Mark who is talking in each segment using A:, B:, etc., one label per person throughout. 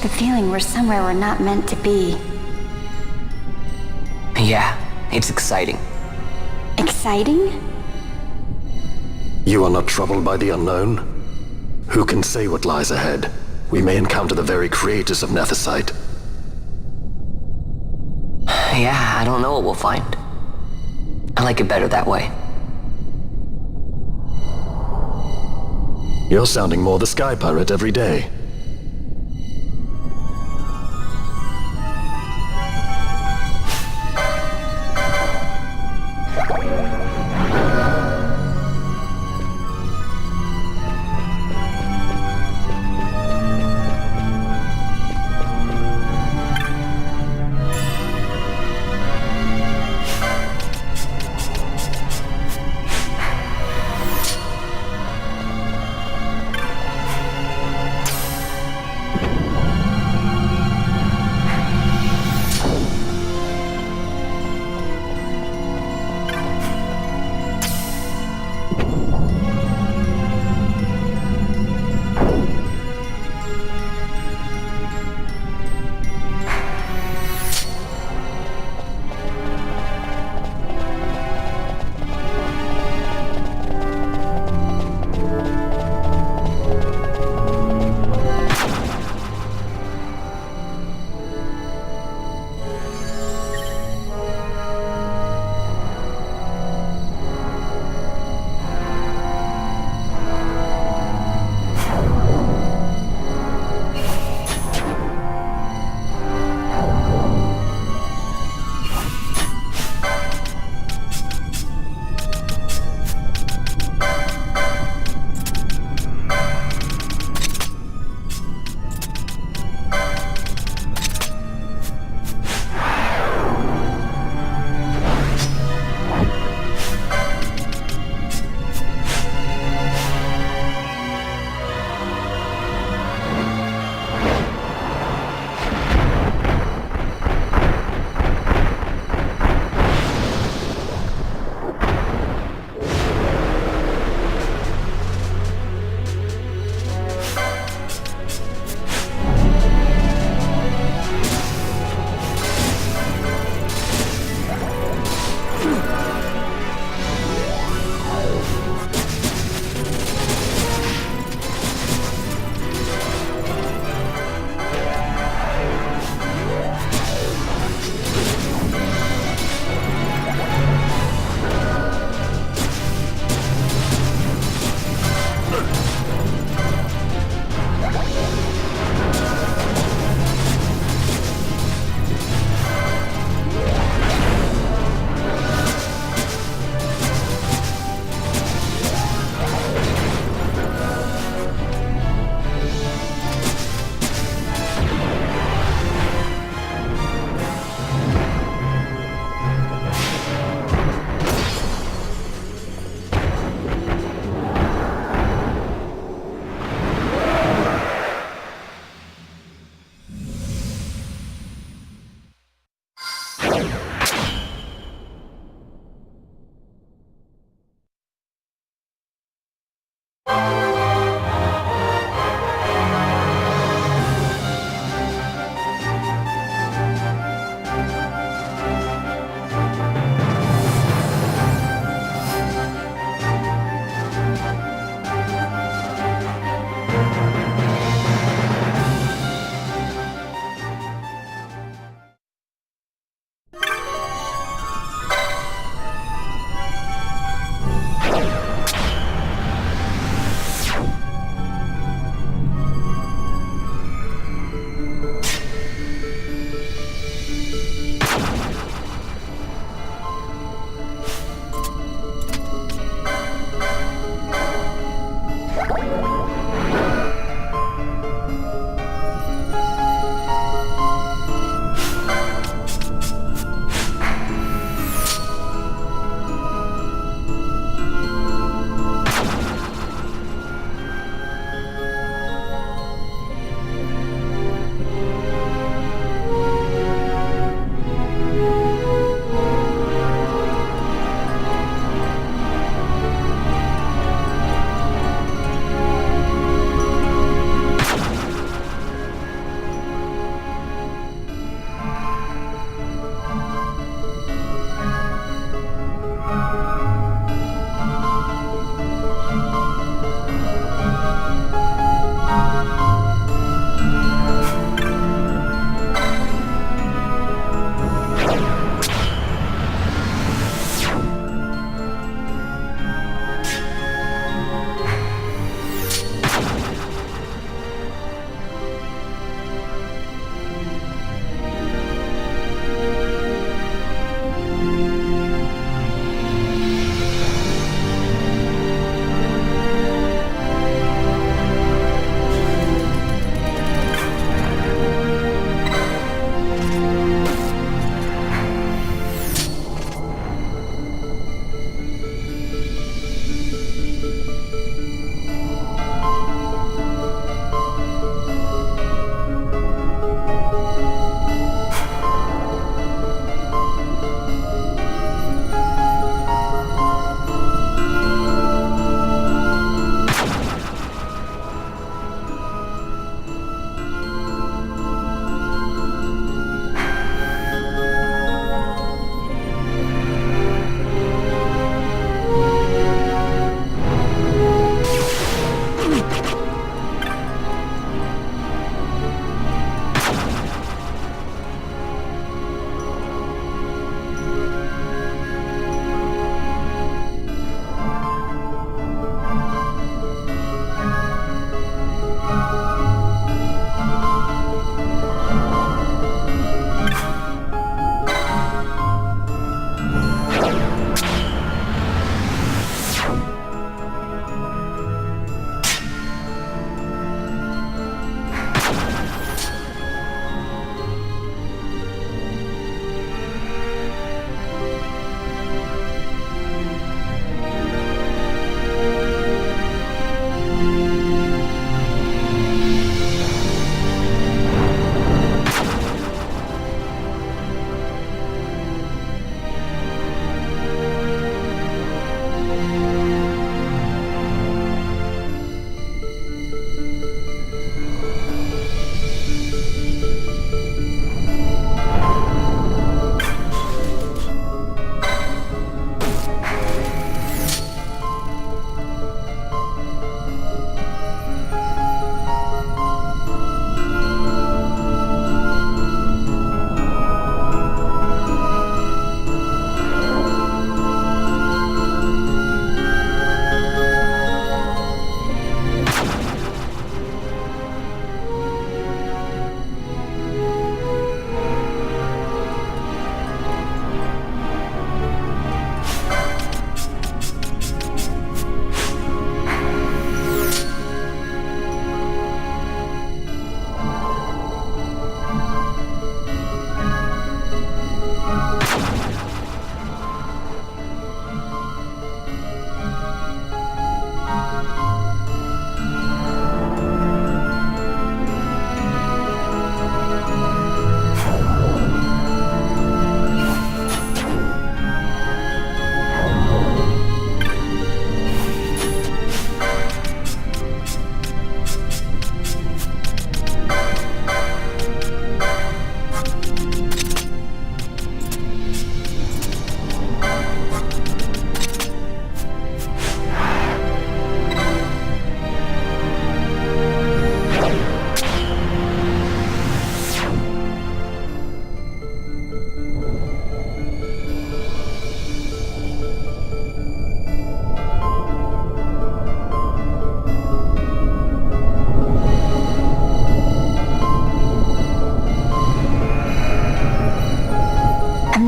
A: the feeling we're somewhere we're not meant to be.
B: Yeah, it's exciting.
A: Exciting?
C: You are not troubled by the unknown? Who can say what lies ahead? We may encounter the very creators of Nethersite.
B: Yeah, I don't know what we'll find. I like it better that way.
C: You're sounding more the Sky Pirate every day.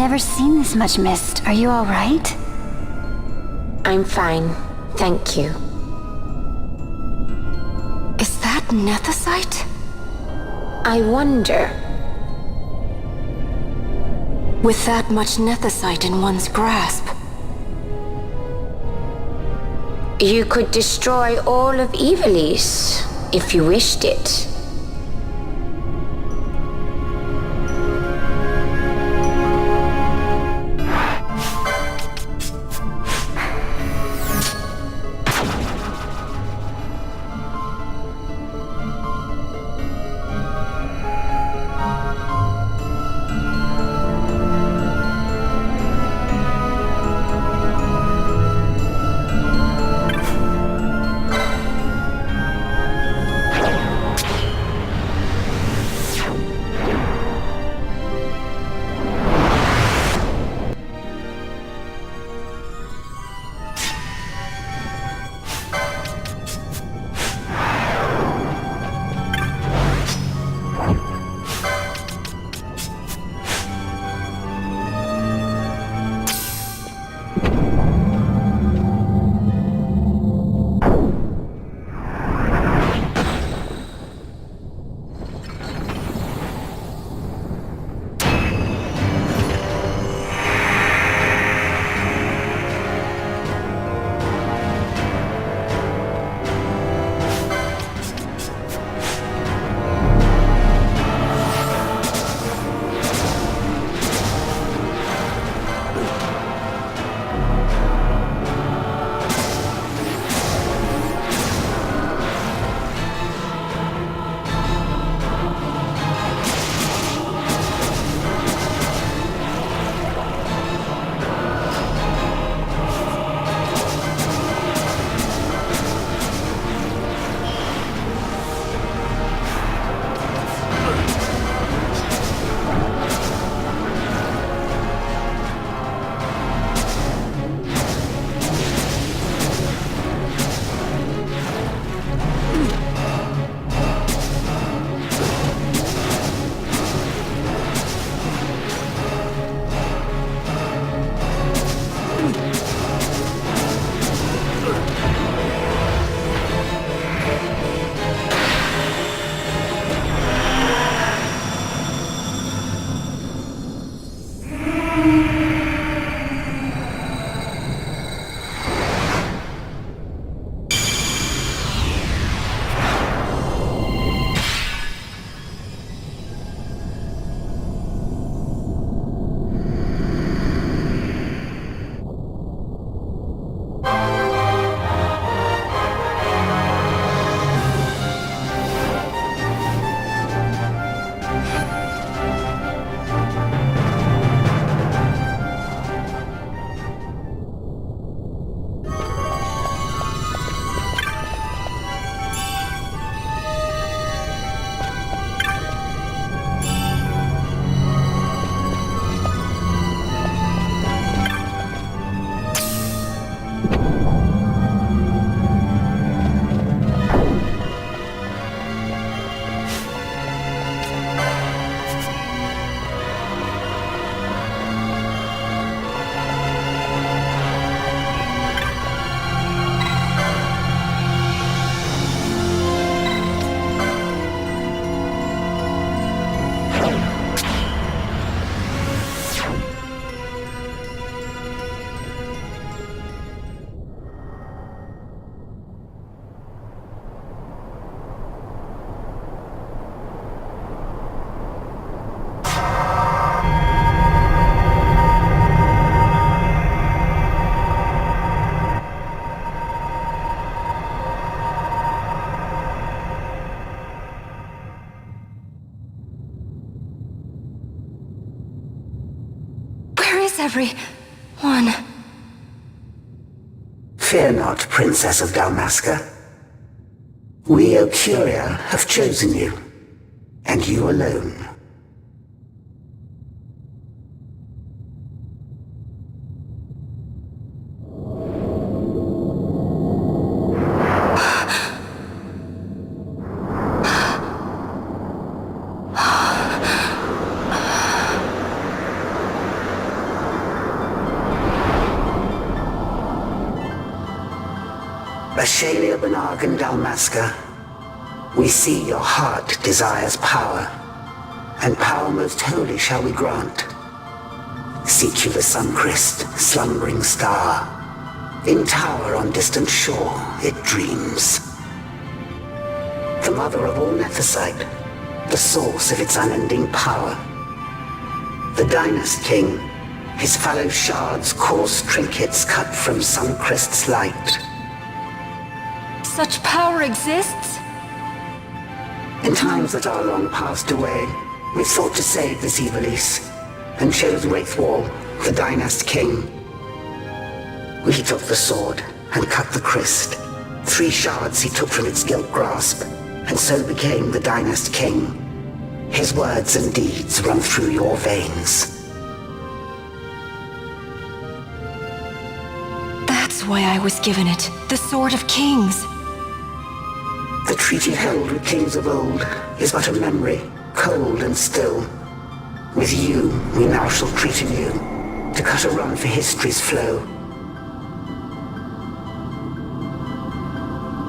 A: never seen this much mist. Are you alright?
D: I'm fine, thank you.
A: Is that nethicite?
D: I wonder.
A: With that much nethicite in one's grasp.
D: You could destroy all of Ivalice, if you wished it.
A: everyone.
E: Fear not, Princess of Dalmasca. We, Ocuria, have chosen you, and you alone. Ashalia Benargan Dalmasca, we see your heart desires power, and power most holy shall we grant. Seek you the sun-cryst, slumbering star. In tower on distant shore, it dreams. The mother of all Nethicite, the source of its unending power. The Dynast King, his fallow shards, coarse trinkets cut from sun-cryst's light.
A: Such power exists?
E: In times that are long passed away, we sought to save this Ivalice, and chose Wraithwall, the Dynast King. We took the sword and cut the cryst. 3 shards he took from its gilt grasp, and so became the Dynast King. His words and deeds run through your veins.
A: That's why I was given it. The Sword of Kings.
E: The treaty held with kings of old is but a memory, cold and still. With you, we now shall treat anew, to cut a run for history's flow.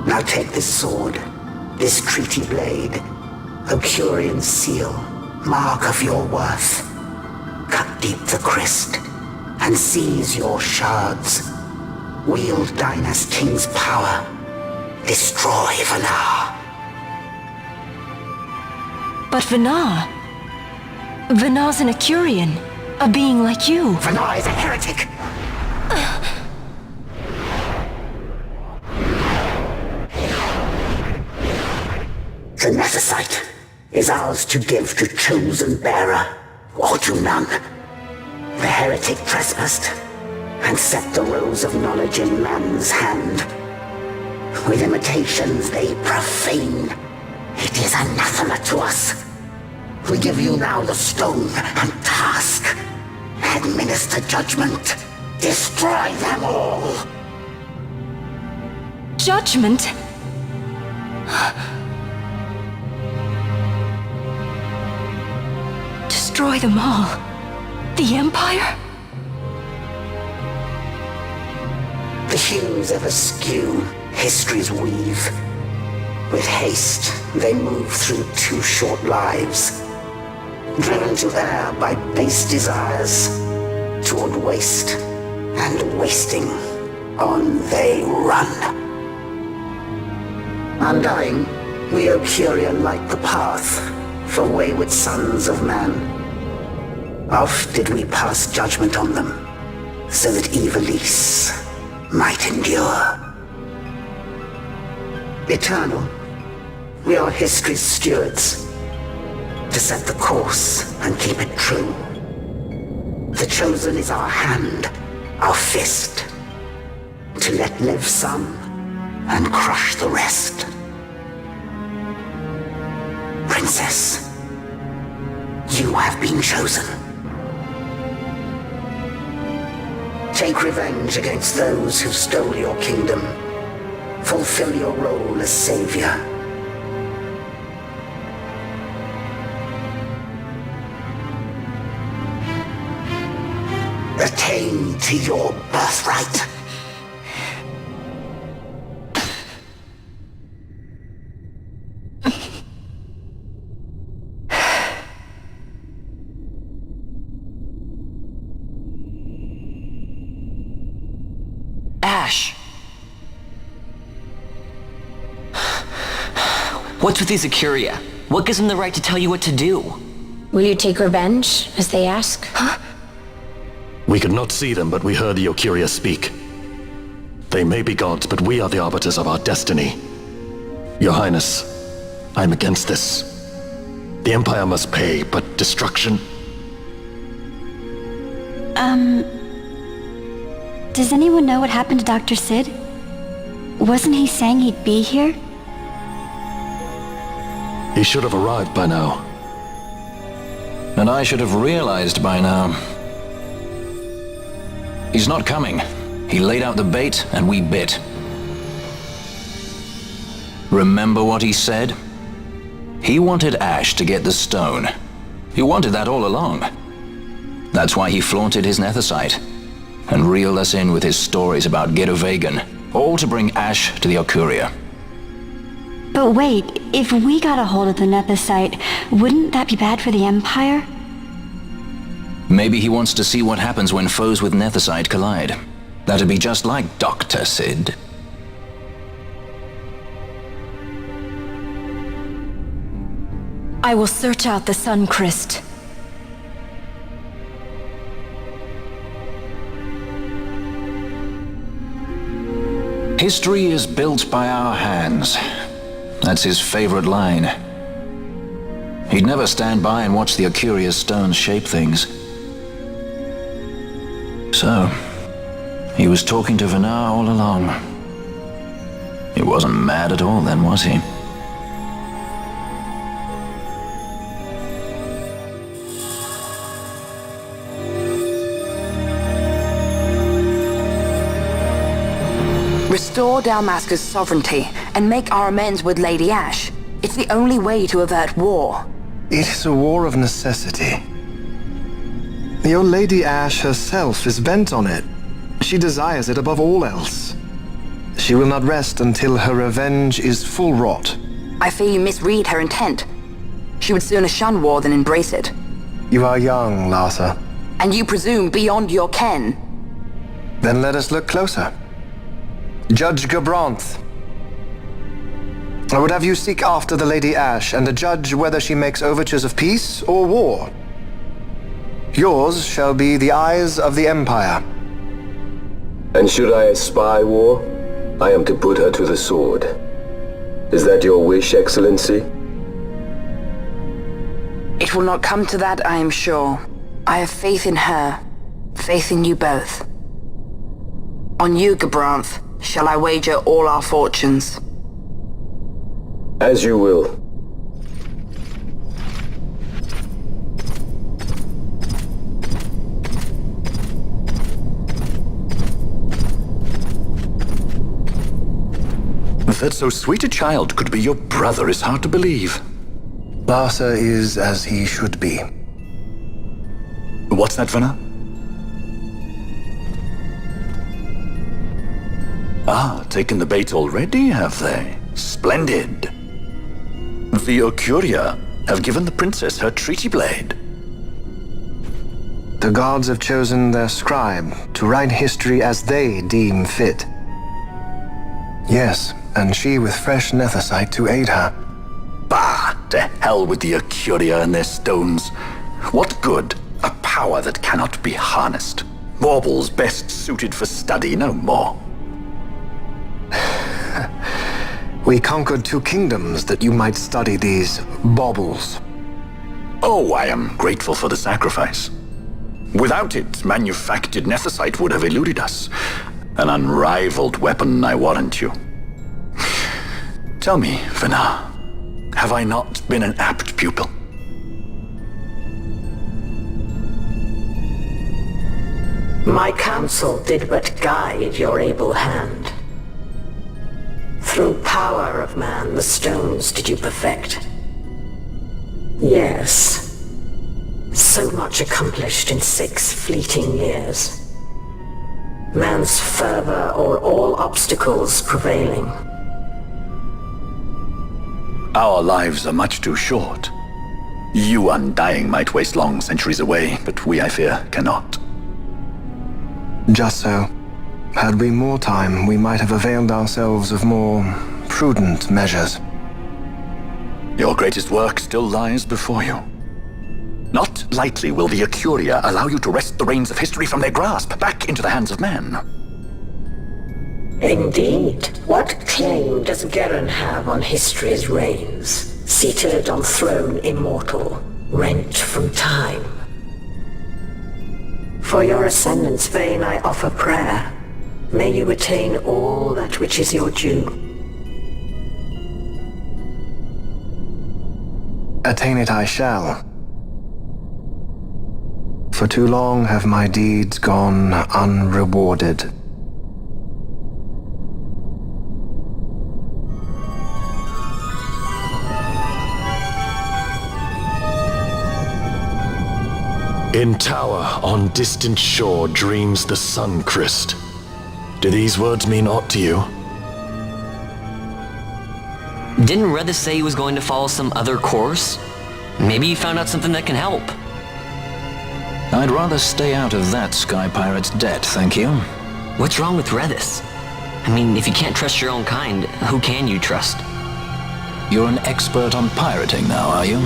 E: Now take this sword, this treaty blade, Ocurian seal, mark of your worth. Cut deep the cryst, and seize your shards. Wield Dynast King's power. Destroy Vanar.
A: But Vanar... Vanar's an Ocurian, a being like you.
E: Vanar is a heretic! The Nethicite is ours to give to chosen bearer, or to none. The heretic trespassed, and set the rose of knowledge in man's hand. With imitations they profane. It is anathema to us. We give you now the stone and task. Administer judgment. Destroy them all.
A: Judgment? Destroy them all? The Empire?
E: The hues ever skew history's weave. With haste, they move through 2 short lives. Driven to err by base desires, toward waste, and wasting, on they run. Undying, we Ocurian light the path for wayward sons of man. Oft did we pass judgment on them, so that Ivalice might endure. Eternal, we are history's stewards, to set the course and keep it true. The chosen is our hand, our fist, to let live some and crush the rest. Princess, you have been chosen. Take revenge against those who stole your kingdom. Fulfill your role as savior. Attain to your birthright.
B: Ash! What's with these Ocuria? What gives them the right to tell you what to do?
D: Will you take revenge, as they ask?
A: Huh?
C: We could not see them, but we heard the Ocuria speak. They may be gods, but we are the arbiters of our destiny. Your Highness, I'm against this. The Empire must pay, but destruction?
F: Does anyone know what happened to Dr. Sid? Wasn't he saying he'd be here?
C: He should have arrived by now.
G: And I should have realized by now. He's not coming. He laid out the bait, and we bit. Remember what he said? He wanted Ash to get the stone. He wanted that all along. That's why he flaunted his Nethicite, and reeled us in with his stories about Giruvegan. all to bring Ash to the Okuria.
F: But wait, if we got a hold of the Nethicite, wouldn't that be bad for the Empire?
G: Maybe he wants to see what happens when foes with Nethicite collide. That'd be just like Dr. Sid.
A: I will search out the sun-cryst.
G: History is built by our hands. That's his favorite line. He'd never stand by and watch the Okuria's stones shape things. So, he was talking to Vanar all along. He wasn't mad at all then, was he?
H: Restore Dalmasca's sovereignty and make our amends with Lady Ash. It's the only way to avert war.
I: It is a war of necessity. Your Lady Ash herself is bent on it. She desires it above all else. She will not rest until her revenge is full wrought.
H: I fear you misread her intent. She would sooner shun war than embrace it.
I: You are young, Larsa.
H: And you presume beyond your ken.
I: Then let us look closer. Judge Gabranth. I would have you seek after the Lady Ash and judge whether she makes overtures of peace or war. Yours shall be the eyes of the Empire.
J: And should I espy war, I am to put her to the sword. Is that your wish, Excellency?
H: It will not come to that, I am sure. I have faith in her, faith in you both. On you, Gabranth, shall I wager all our fortunes?
J: As you will.
C: That so sweet a child could be your brother is hard to believe.
I: Larsa is as he should be.
C: What's that, Vanar? Ah, taken the bait already, have they? Splendid. The Okuria have given the princess her treaty blade.
I: The gods have chosen their scribe to write history as they deem fit. Yes, and she with fresh Nethicite to aid her.
C: Bah! To hell with the Okuria and their stones. What good? A power that cannot be harnessed. Baubles best suited for study, no more.
I: We conquered 2 kingdoms that you might study these baubles.
C: Oh, I am grateful for the sacrifice. Without it, manufactured Nethicite would have eluded us. An unrivaled weapon, I warrant you. Tell me, Vanar, have I not been an apt pupil?
E: My counsel did but guide your able hand. Through power of man, the stones did you perfect. Yes. So much accomplished in 6 fleeting years. Man's fervor o'er all obstacles prevailing.
C: Our lives are much too short. You undying might waste long centuries away, but we, I fear, cannot.
I: Just so. Had we more time, we might have availed ourselves of more prudent measures.
C: Your greatest work still lies before you. Not lightly will the Okuria allow you to wrest the reins of history from their grasp, back into the hands of men.
E: Indeed. What claim does Geren have on history's reins, seated on throne immortal, rent from time? For your ascendant's vein I offer prayer. May you attain all that which is your due.
I: Attain it I shall. For too long have my deeds gone unrewarded.
C: In tower on distant shore dreams the sun-cryst. Do these words mean aught to you?
B: Didn't Redis say he was going to follow some other course? Maybe he found out something that can help.
G: I'd rather stay out of that Sky Pirate's debt, thank you.
B: What's wrong with Redis? I mean, if you can't trust your own kind, who can you trust?
G: You're an expert on pirating now, are you?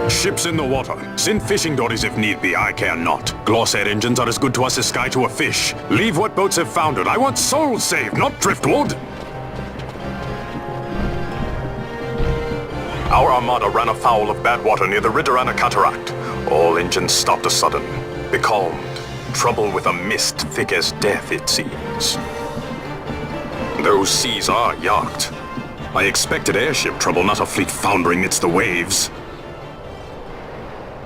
K: Ships in the water. Send fishing dories if need be, I care not. Glossair engines are as good to us as sky to a fish. Leave what boats have foundered. I want souls saved, not driftwood. Our armada ran afoul of bad water near the Ridorana Cataract. All engines stopped a sudden. Becalmed. Trouble with a mist thick as death, it seems. Those seas are yacht. I expected airship trouble, not a fleet foundering amidst the waves.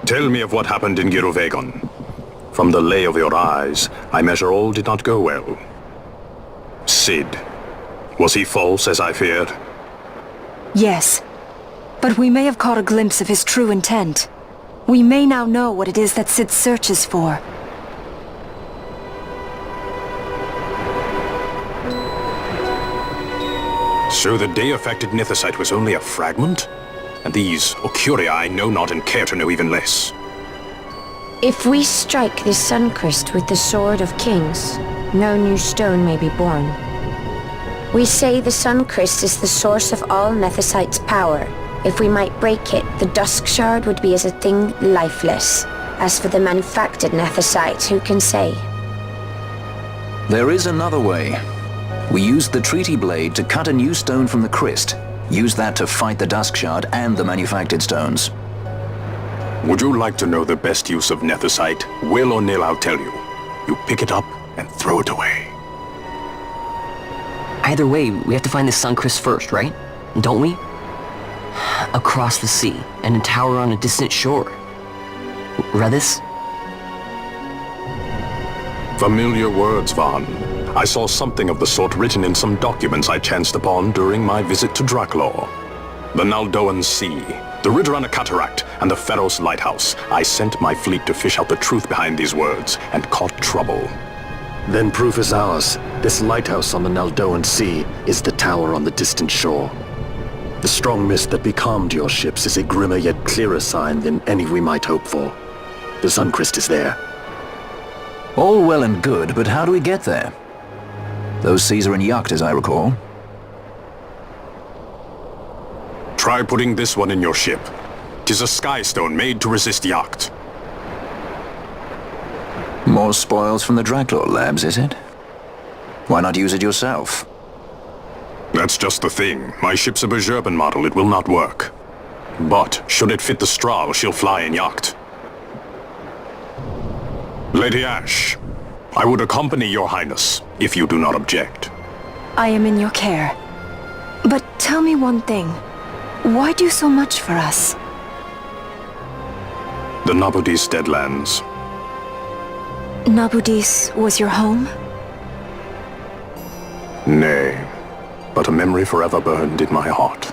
K: Tell me of what happened in Giruvegan. From the lay of your eyes, I measure all did not go well. Sid. Was he false, as I feared?
A: Yes. But we may have caught a glimpse of his true intent. We may now know what it is that Sid searches for.
K: So the day-affected Nithosite was only a fragment? And these Ocuria I know not and care to know even less.
D: If we strike this sun-cryst with the Sword of Kings, no new stone may be born. We say the sun-cryst is the source of all Nethosite's power. If we might break it, the Dusk Shard would be as a thing lifeless. As for the manufactured Nethosite, who can say?
G: There is another way. We used the Treaty Blade to cut a new stone from the Cryst. Use that to fight the Dusk Shard and the manufactured stones.
K: Would you like to know the best use of Nethosite? Will or nil, I'll tell you. You pick it up and throw it away.
B: Either way, we have to find the sun-cryst first, right? Don't we? Across the sea, and a tower on a distant shore. Redis?
K: Familiar words, Vaughn. I saw something of the sort written in some documents I chanced upon during my visit to Draklor. The Naldoan Sea, the Ridorana Cataract, and the Pharos Lighthouse. I sent my fleet to fish out the truth behind these words, and caught trouble.
C: Then proof is ours. This lighthouse on the Naldoan Sea is the tower on the distant shore. The strong mist that becalmed your ships is a grimmer yet clearer sign than any we might hope for. The sun-cryst is there.
G: All well and good, but how do we get there? Those seas are in yacht, as I recall.
K: Try putting this one in your ship. 'Tis a sky stone made to resist yacht.
G: More spoils from the Draklor labs, is it? Why not use it yourself?
K: That's just the thing. My ship's a Bergerben model. It will not work. But, should it fit the Strahl, she'll fly in yacht. Lady Ash, I would accompany your highness, if you do not object.
A: I am in your care. But tell me one thing. Why do so much for us?
K: The Nabudis Deadlands.
A: Nabudis was your home?
K: Nay, but a memory forever burned in my heart.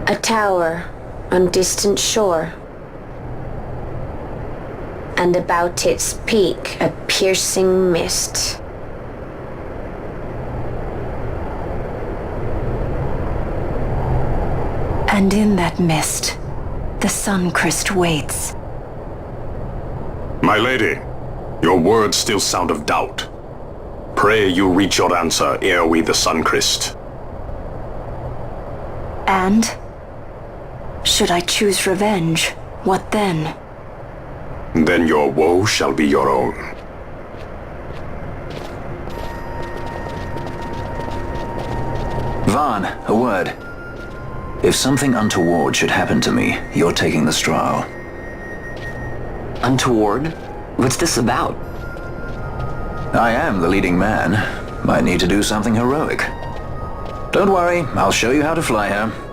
D: A tower on distant shore, and about its peak a piercing mist.
A: And in that mist, the sun-cryst waits.
K: My lady, your words still sound of doubt. Pray you reach your answer ere we the sun-cryst.
A: And? Should I choose revenge, what then?
K: Then your woe shall be your own.
G: Vaughn, a word. If something untoward should happen to me, you're taking the straw.
B: Untoward? What's this about?
G: I am the leading man. Might need to do something heroic. Don't worry, I'll show you how to fly her.